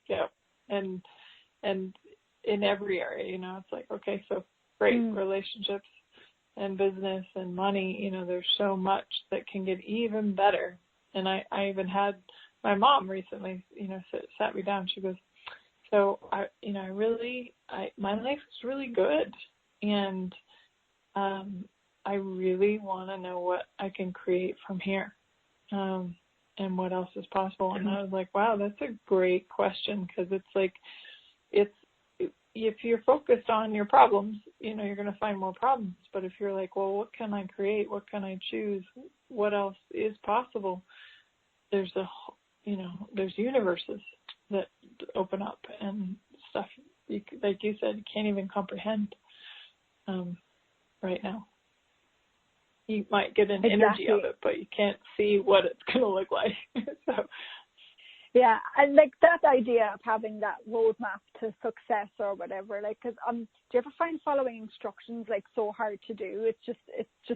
Speaker 3: Yeah. And in every area, it's like, okay, so great relationships and business and money, there's so much that can get even better. And I even had my mom recently, sat me down. She goes, so my life is really good, and I really want to know what I can create from here, and what else is possible. And I was like, wow, that's a great question, because it's like, if you're focused on your problems, you're going to find more problems. But if you're like, well, what can I create? What can I choose? What else is possible? There's there's universes that open up and stuff, like you said, you can't even comprehend right now. You might get an energy of it, but you can't see what it's going to look like. So.
Speaker 2: Yeah, and like that idea of having that roadmap to success or whatever, like, because do you ever find following instructions like so hard to do? It's just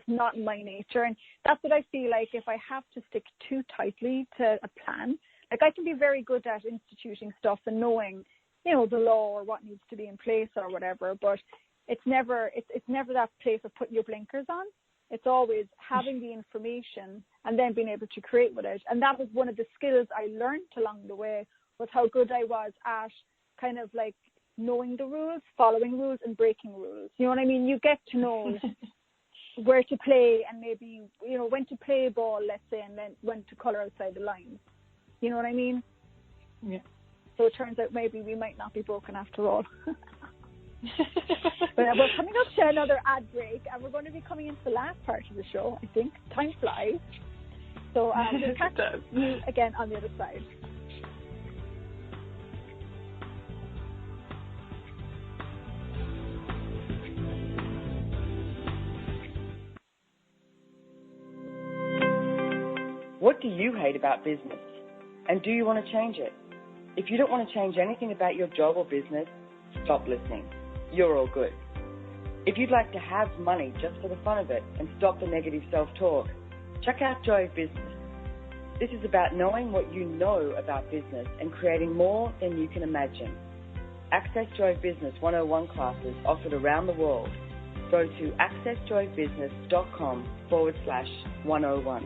Speaker 2: not in my nature, and that's what I feel like. If I have to stick too tightly to a plan, like I can be very good at instituting stuff and knowing, the law or what needs to be in place or whatever, but it's never that place of putting your blinkers on. It's always having the information and then being able to create with it. And that was one of the skills I learned along the way, was how good I was at kind of like knowing the rules, following rules and breaking rules. You know what I mean? You get to know where to play and maybe, when to play ball, let's say, and then when to colour outside the lines. You know what I mean?
Speaker 3: Yeah.
Speaker 2: So it turns out maybe we might not be broken after all. But we're coming up to another ad break, and we're going to be coming into the last part of the show, I think. Time flies. So we'll catch you again on the other side.
Speaker 8: What do you hate about business? And do you want to change it? If you don't want to change anything about your job or business, stop listening. You're all good. If you'd like to have money just for the fun of it and stop the negative self-talk, check out Joy of Business. This is about knowing what you know about business and creating more than you can imagine. Access Joy of Business 101 classes offered around the world. Go to accessjoybusiness.com/101.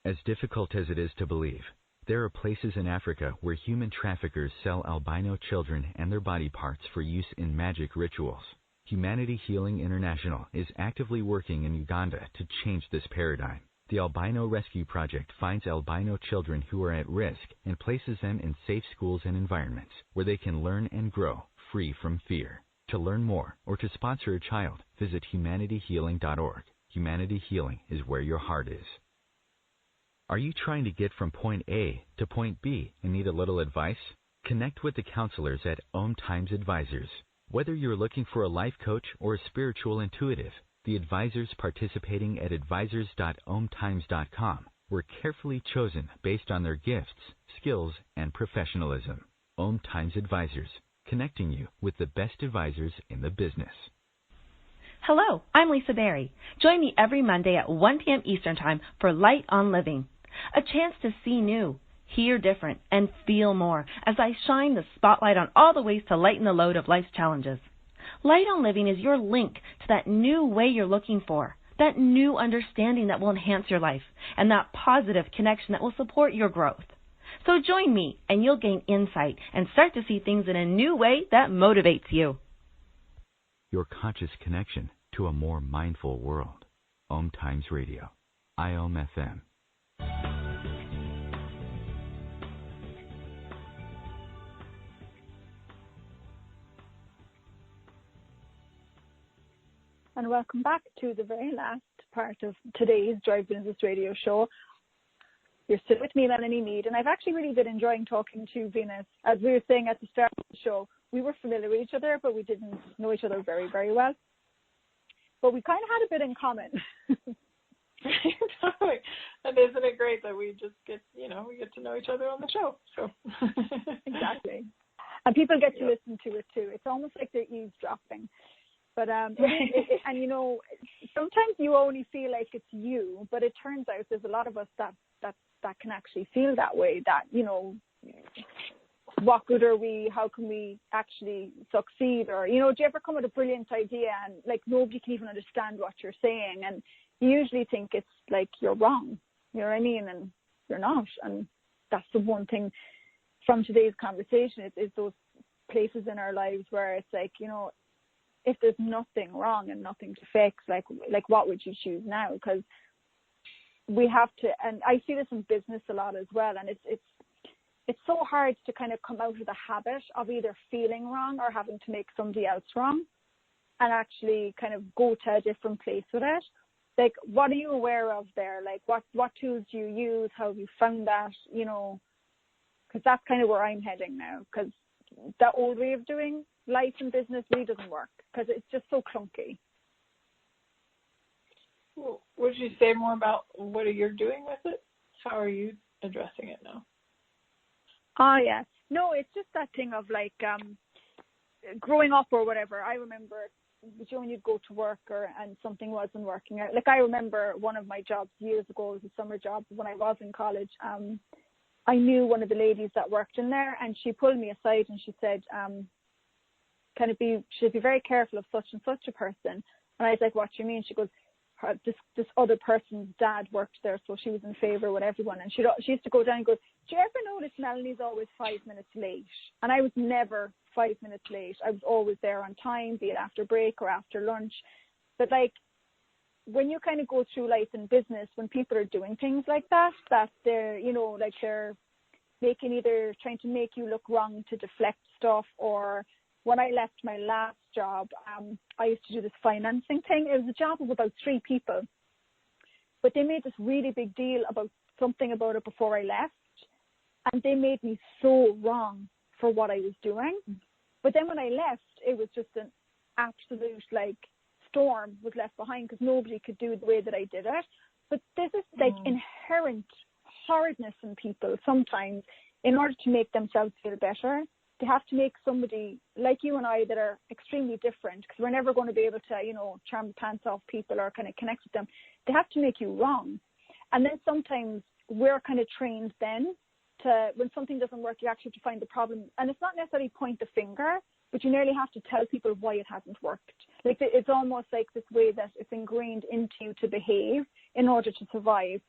Speaker 1: As difficult as it is to believe, there are places in Africa where human traffickers sell albino children and their body parts for use in magic rituals. Humanity Healing International is actively working in Uganda to change this paradigm. The Albino Rescue Project finds albino children who are at risk and places them in safe schools and environments where they can learn and grow free from fear. To learn more or to sponsor a child, visit humanityhealing.org. Humanity Healing is where your heart is. Are you trying to get from point A to point B and need a little advice? Connect with the counselors at OMTimes Advisors. Whether you're looking for a life coach or a spiritual intuitive, the advisors participating at advisors.omtimes.com were carefully chosen based on their gifts, skills, and professionalism. OMTimes Advisors, connecting you with the best advisors in the business.
Speaker 9: Hello, I'm Lisa Berry. Join me every Monday at 1 p.m. Eastern Time for Light on Living, a chance to see new, hear different, and feel more as I shine the spotlight on all the ways to lighten the load of life's challenges. Light on Living is your link to that new way you're looking for, that new understanding that will enhance your life, and that positive connection that will support your growth. So join me, and you'll gain insight and start to see things in a new way that motivates you.
Speaker 1: Your conscious connection to a more mindful world. OMTimes Radio. IOM FM.
Speaker 2: And welcome back to the very last part of today's Joy Business Radio show. You're still with me, Melanie Meade, and I've actually really been enjoying talking to Venus. As we were saying at the start of the show, we were familiar with each other, but we didn't know each other very, very well. But we kind of had a bit in common.
Speaker 3: Totally. And isn't it great that we just get, we get to know each other on the show? So
Speaker 2: Exactly. And people get to listen to it too. It's almost like they're eavesdropping. But and sometimes you only feel like it's you, but it turns out there's a lot of us that can actually feel that way, that, what good are we? How can we actually succeed? Or, do you ever come with a brilliant idea and like nobody can even understand what you're saying? And you usually think it's like you're wrong, you know what I mean? And you're not. And that's the one thing from today's conversation is those places in our lives where it's like, if there's nothing wrong and nothing to fix, like what would you choose now? Because we have to, and I see this in business a lot as well, and it's so hard to kind of come out of the habit of either feeling wrong or having to make somebody else wrong and actually kind of go to a different place with it. Like, what are you aware of there? Like, what tools do you use? How have you found that? Because that's kind of where I'm heading now, because that old way of doing life and business really doesn't work because it's just so clunky.
Speaker 3: Well, would you say more about what you're doing with it? How are you addressing it now?
Speaker 2: Oh, yeah. No, it's just that thing of like growing up or whatever. I remember when you'd go to work and something wasn't working out. Like, I remember one of my jobs years ago was a summer job when I was in college. I knew one of the ladies that worked in there, and she pulled me aside and she said, should be very careful of such and such a person. And I was like, what do you mean? She goes, this other person's dad worked there, so she was in favor with everyone. And she used to go down and go, do you ever notice Melanie's always 5 minutes late? And I was never 5 minutes late. I was always there on time, be it after break or after lunch. But like, when you kind of go through life in business, when people are doing things like that they're, like they're either trying to make you look wrong to deflect stuff, or when I left my last job, I used to do this financing thing. It was a job of about 3 people, but they made this really big deal about something about it before I left, and they made me so wrong for what I was doing. But then when I left, it was just an absolute storm was left behind because nobody could do it the way that I did it. But this is inherent hardness in people sometimes. In order to make themselves feel better, they have to make somebody like you and I that are extremely different, because we're never going to be able to, charm the pants off people or kind of connect with them. They have to make you wrong. And then sometimes we're kind of trained then to, when something doesn't work, you actually have to find the problem. And it's not necessarily point the finger, but you nearly have to tell people why it hasn't worked. Like, it's almost like this way that it's ingrained into you to behave in order to survive.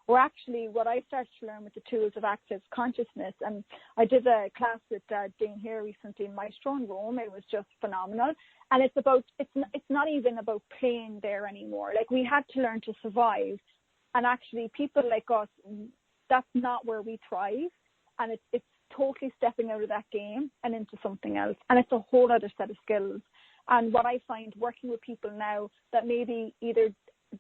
Speaker 2: Or actually, what I started to learn with the tools of active consciousness, and I did a class with Dane here recently in Maestro in Rome. It was just phenomenal. And it's not even about playing there anymore. Like, we had to learn to survive. And actually, people like us, that's not where we thrive. And it's totally stepping out of that game and into something else. And it's a whole other set of skills. And what I find working with people now that maybe either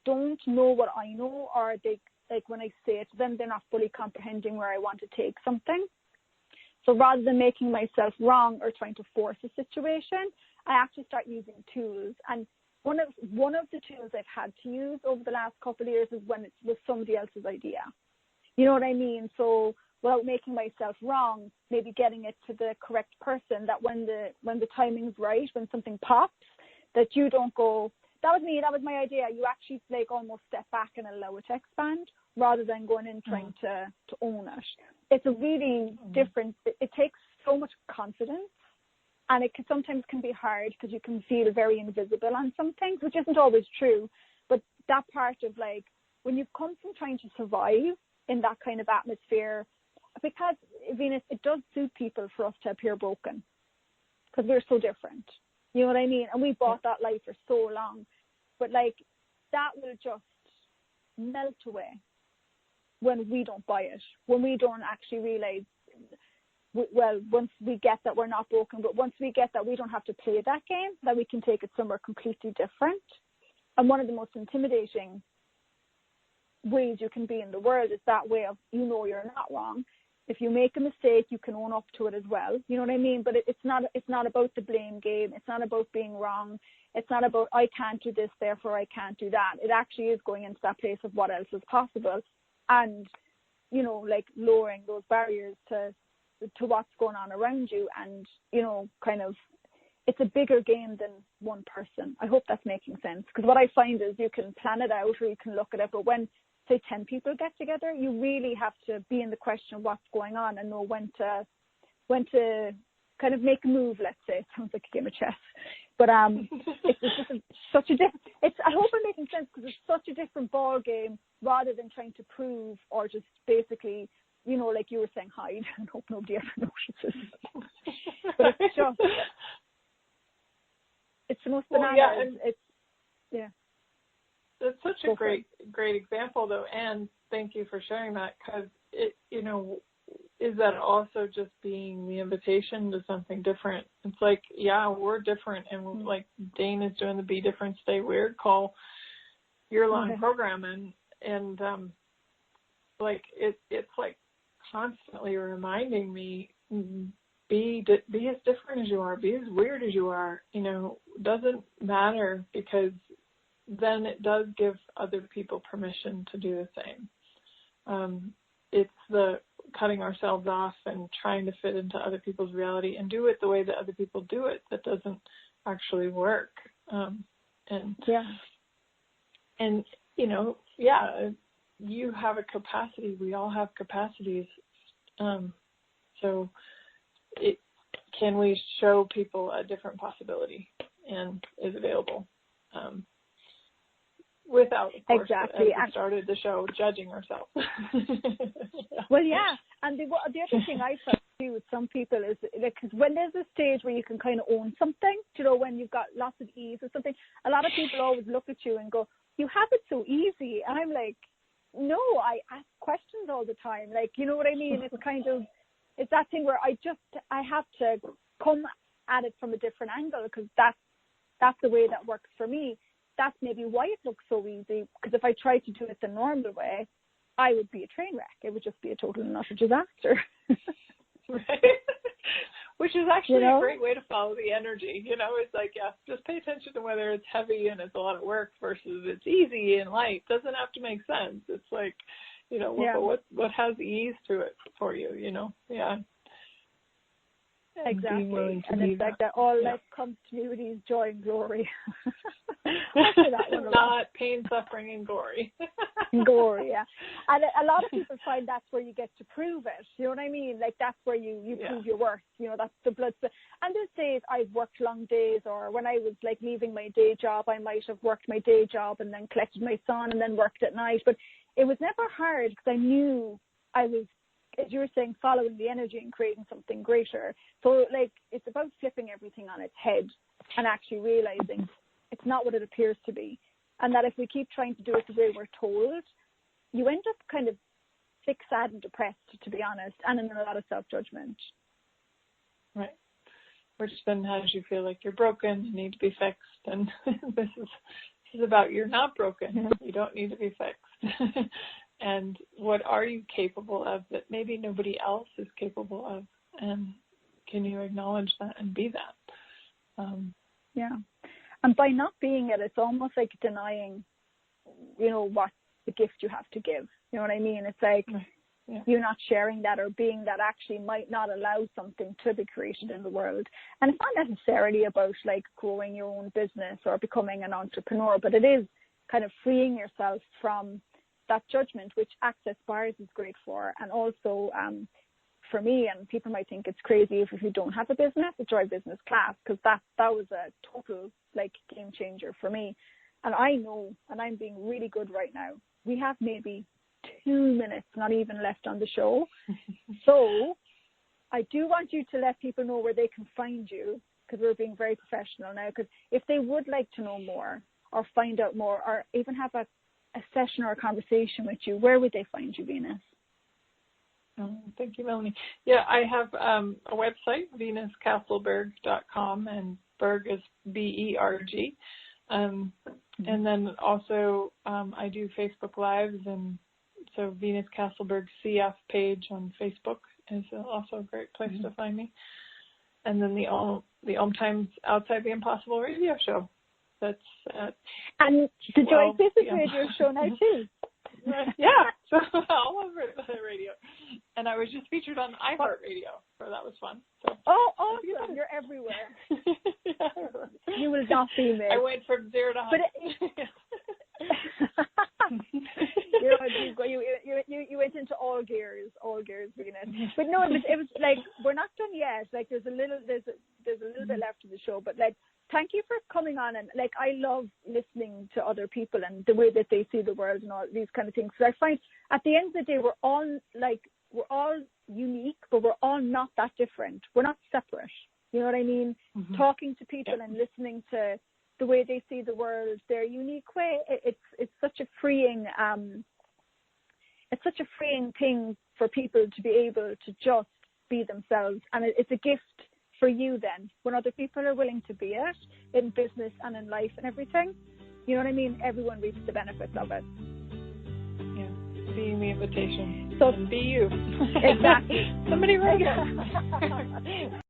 Speaker 2: don't know what I know, or they, like, when I say it to them, they're not fully comprehending where I want to take something. So rather than making myself wrong or trying to force a situation, I actually start using tools. And one of the tools I've had to use over the last couple of years is when it was somebody else's idea. You know what I mean? So without making myself wrong, maybe getting it to the correct person, that when the timing's right, when something pops, that you don't go, that was me. That was my idea. You actually like almost step back and allow it to expand rather than going in trying to own it. It's a really different. It takes so much confidence, and it sometimes can be hard because you can feel very invisible on some things, which isn't always true. But that part of like when you've come from trying to survive in that kind of atmosphere, because Venus, it does suit people for us to appear broken because we're so different. You know what I mean? And we bought that life for so long. But, like, that will just melt away when we don't buy it, when we don't actually realize, well, once we get that we're not broken, but once we get that we don't have to play that game, that we can take it somewhere completely different. And one of the most intimidating ways you can be in the world is that way of, you know, you're not wrong. If you make a mistake, you can own up to it as well. You know what I mean? But it's not about the blame game. It's not about being wrong. It's not about I can't do this, therefore I can't do that. It actually is going into that place of what else is possible, and you know, like lowering those barriers to what's going on around you, and you know, kind of, it's a bigger game than one person. I hope that's making sense, because what I find is you can plan it out or you can look at it, but when say 10 people get together, you really have to be in the question of what's going on and know when to kind of make a move, let's say. It sounds like a game of chess. But it's just such a different, I hope I'm making sense, because it's such a different ball game rather than trying to prove or just basically, you know, like you were saying, hide and hope nobody ever notices. But it's just, it's the most banana. Yeah.
Speaker 3: That's such a great example, though, and thank you for sharing that, because it, you know, is that also just being the invitation to something different? It's like, yeah, we're different, and like Dane is doing the Be Different, Stay Weird call year-long program, and like it's like constantly reminding me, be as different as you are, be as weird as you are. You know, doesn't matter, because then it does give other people permission to do the same. It's the cutting ourselves off and trying to fit into other people's reality and do it the way that other people do it that doesn't actually work. And you know, you have a capacity. We all have capacities. So can we show people a different possibility and is available? Without, of course, as we started the show, judging ourselves.
Speaker 2: Well, yeah. And the other thing I found too with some people is, like, cause when there's a stage where you can kind of own something, you know, when you've got lots of ease or something, a lot of people always look at you and go, you have it so easy. And I'm like, no, I ask questions all the time. Like, you know what I mean? It's kind of, it's that thing where I have to come at it from a different angle, because that's the way that works for me. That's maybe why it looks so easy, because if I tried to do it the normal way, I would be a train wreck. It would just be a total and utter disaster.
Speaker 3: Right. Which is actually a great way to follow the energy. You know, it's like, yeah, just pay attention to whether it's heavy and it's a lot of work versus it's easy and light. It doesn't have to make sense. It's like, you know, what has ease to it for you, you know? Yeah.
Speaker 2: Exactly. And it's like that all life comes to me with ease, joy, and glory.
Speaker 3: Not pain, suffering, and glory.
Speaker 2: Glory, yeah. And a lot of people find that's where you get to prove it. You know what I mean? Like, that's where you prove your worth. You know, that's the blood. And there's days I've worked long days, or when I was like leaving my day job, I might have worked my day job and then collected my son and then worked at night. But it was never hard, because I knew I was, as you were saying, following the energy and creating something greater. So, like, it's about flipping everything on its head and actually realizing it's not what it appears to be. And that if we keep trying to do it the way we're told, you end up kind of sick, sad, and depressed, to be honest, and in a lot of self-judgment.
Speaker 3: Right. Which then has you feel like you're broken, you need to be fixed. And this is about you're not broken. You don't need to be fixed. And what are you capable of that maybe nobody else is capable of? And can you acknowledge that and be that?
Speaker 2: And by not being it, it's almost like denying, you know, what the gift you have to give. You know what I mean? It's like, you not sharing that or being that actually might not allow something to be created in the world. And it's not necessarily about like growing your own business or becoming an entrepreneur, but it is kind of freeing yourself from that judgment, which Access Bars is great for. And also for me, and people might think it's crazy if you don't have a business, enjoy business class, because that was a total like game changer for me. And I know, and I'm being really good right now, we have maybe 2 minutes, not even left on the show. So I do want you to let people know where they can find you, because we're being very professional now, because if they would like to know more or find out more or even have a session or a conversation with you, where would they find you, Venus?
Speaker 3: Thank you, Melanie. Yeah, I have a website, venuscastleberg.com, and Berg is B-E-R-G. And then also I do Facebook Lives, and so Venus Castleberg CF page on Facebook is also a great place to find me. And then the OMTimes Outside the Impossible radio show. That's
Speaker 2: and the Joy Business Radio show now too.
Speaker 3: Yeah, so all over the radio. And I was just featured on iHeartRadio, so that was fun. So,
Speaker 2: awesome. You're everywhere. You will not be missed.
Speaker 3: I went from 0 to 100.
Speaker 2: You went into all gears, Venus. But no, it was like, we're not done yet. Like there's a little bit left of the show, but like, thank you for coming on. And like, I love listening to other people and the way that they see the world and all these kind of things. So I find at the end of the day, we're all unique, but we're all not that different. We're not separate. You know what I mean? Talking to people and listening to the way they see the world, their unique way. It's such a freeing, thing for people to be able to just be themselves. And it's a gift for you then, when other people are willing to be it in business and in life and everything. You know what I mean? Everyone reaps the benefits of it.
Speaker 3: Yeah, being the invitation.
Speaker 2: So
Speaker 3: and be you.
Speaker 2: Exactly.
Speaker 3: Somebody write it.